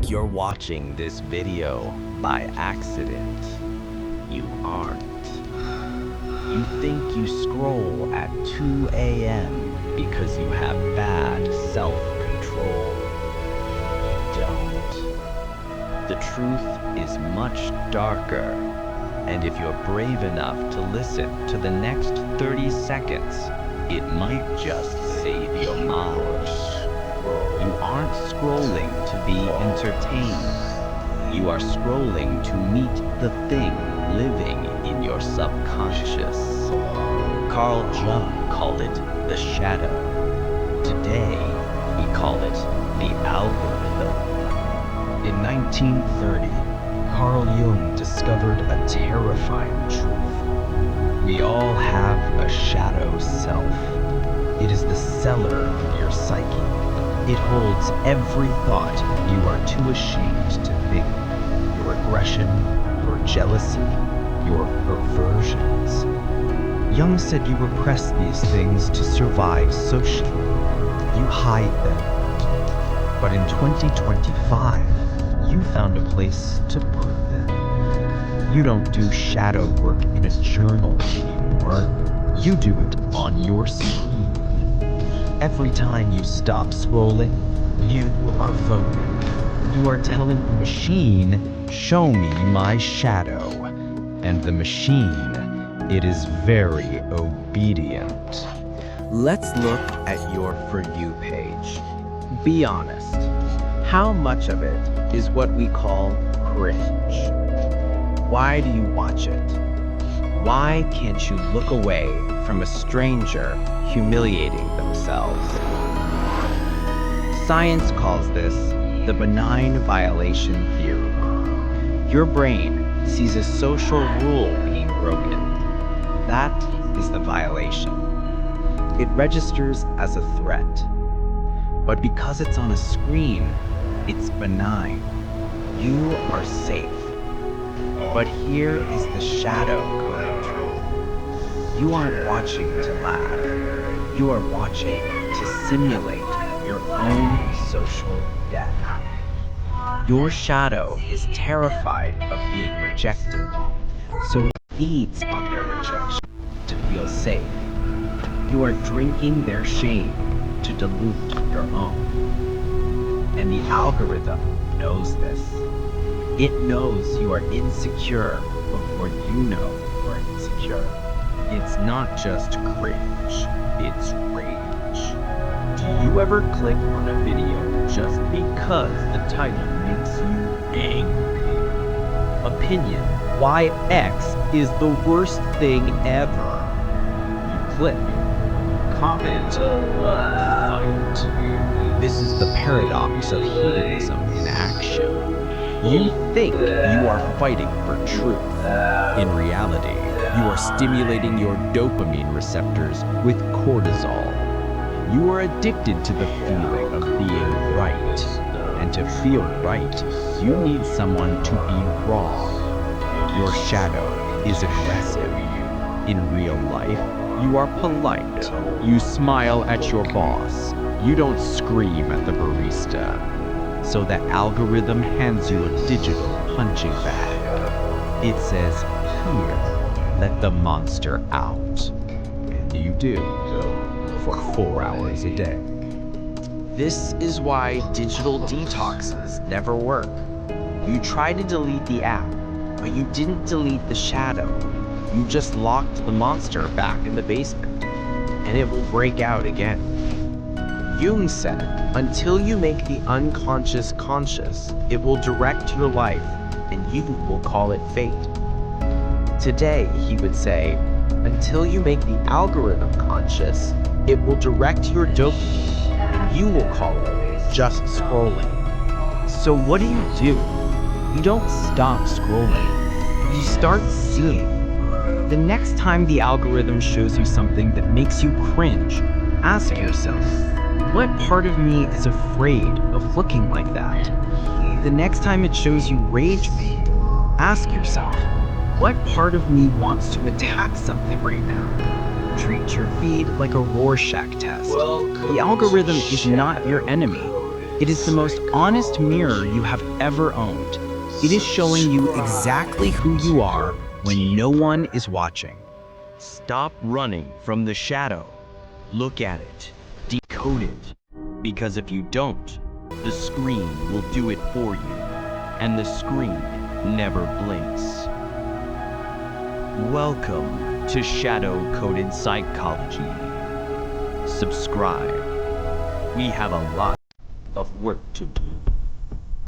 think you're watching this video by accident. You aren't. You think you scroll at 2 a.m. because you have bad self-control. Don't. The truth is much darker, and if you're brave enough to listen to the next 30 seconds, it might just save your mind. You aren't scrolling to be entertained. You are scrolling to meet the thing living in your subconscious. Carl Jung called it the shadow. Today, we call it the algorithm. In 1930, Carl Jung discovered a terrifying truth. We all have a shadow self. It is the cellar of your psyche. It holds every thought you are too ashamed to think. Your aggression, your jealousy, your perversions. Jung said you repress these things to survive socially. You hide them. But in 2025, you found a place to put them. You don't do shadow work in a journal anymore. You do it on your screen. Every time you stop scrolling, you are voting. You are telling the machine, show me my shadow. And the machine, it is very obedient. Let's look at your For You page. Be honest. How much of it is what we call cringe? Why do you watch it? Why can't you look away from a stranger humiliating themselves? Science calls this the benign violation theory. Your brain sees a social rule being broken. That is the violation. It registers as a threat. But because it's on a screen, it's benign. You are safe. But here is the shadow coming true. You aren't watching to laugh. You are watching to simulate your own social death. Your shadow is terrified of being rejected, so it feeds on their rejection to feel safe. You are drinking their shame to dilute your own. And the algorithm knows this. It knows you are insecure before you know you are insecure. It's not just cringe, it's rage. Do you ever click on a video just because the title makes you angry? Opinion: why X is the worst thing ever. You click. Comment. Fight. This is the paradox of hedonism in action. You think you are fighting for truth. In reality, you are stimulating your dopamine receptors with cortisol. You are addicted to the feeling of being right. And to feel right, you need someone to be wrong. Your shadow is aggressive. In real life, you are polite. You smile at your boss. You don't scream at the barista. So the algorithm hands you a digital punching bag. It says, here, let the monster out. And you do, for 4 hours a day. This is why digital detoxes never work. You try to delete the app, but you didn't delete the shadow. You just locked the monster back in the basement, and it will break out again. Jung said, until you make the unconscious conscious, it will direct your life, and you will call it fate. Today, he would say, until you make the algorithm conscious, it will direct your dopamine, and you will call it just scrolling. So what do? You don't stop scrolling. You start seeing. The next time the algorithm shows you something that makes you cringe, ask yourself, what part of me is afraid of looking like that? The next time it shows you rage bait, ask yourself, what part of me wants to attack something right now? Treat your feed like a Rorschach test. The algorithm is not your enemy. It is the most honest mirror you have ever owned. It is showing you exactly who you are when no one is watching. Stop running from the shadow. Look at it. Decode it. Because if you don't, the screen will do it for you. And the screen never blinks. Welcome to Shadow Coded Psychology. Subscribe. We have a lot of work to do.